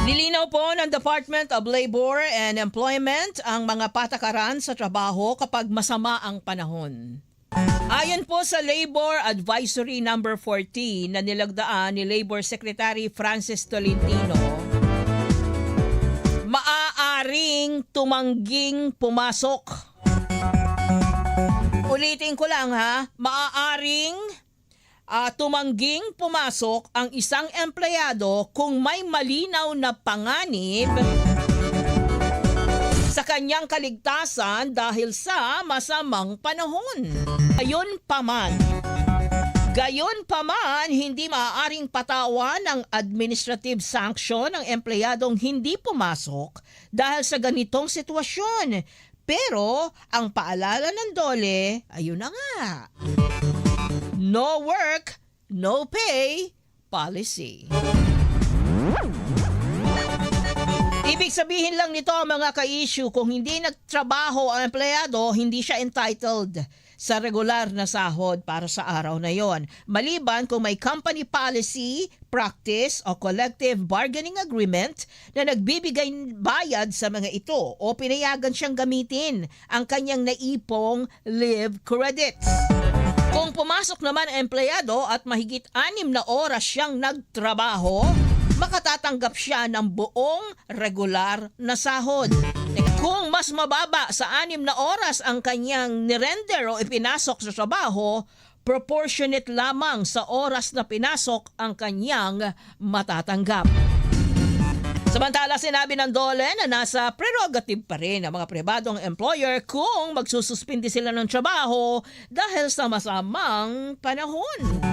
Nilinaw po ng Department of Labor and Employment ang mga patakaran sa trabaho kapag masama ang panahon. Ayon po sa Labor Advisory No. 14 na nilagdaan ni Labor Secretary Francis Tolentino, maaaring tumangging pumasok. Ulitin ko lang ha, maaaring tumangging pumasok ang isang empleyado kung may malinaw na panganib sa kanyang kaligtasan dahil sa masamang panahon. Gayon paman, hindi maaaring patawan ng administrative sanction ang empleyadong hindi pumasok dahil sa ganitong sitwasyon. Pero ang paalala ng DOLE, ayun na nga. No work, no pay policy. Ibig sabihin lang nito mga ka-issue, kung hindi nagtrabaho ang empleyado, hindi siya entitled sa regular na sahod para sa araw na yon. Maliban kung may company policy, practice o collective bargaining agreement na nagbibigay bayad sa mga ito o pinayagan siyang gamitin ang kanyang naipong leave credits. Kung pumasok naman ang empleyado at mahigit 6 na oras siyang nagtrabaho, makatatanggap siya ng buong regular na sahod. Kung mas mababa sa 6 na oras ang kanyang nirender o ipinasok sa trabaho, proportionate lamang sa oras na pinasok ang kanyang matatanggap. Samantala, sinabi ng DOLE na nasa prerogative pa rin ang mga pribadong employer kung magsususpindi sila ng trabaho dahil sa masamang panahon.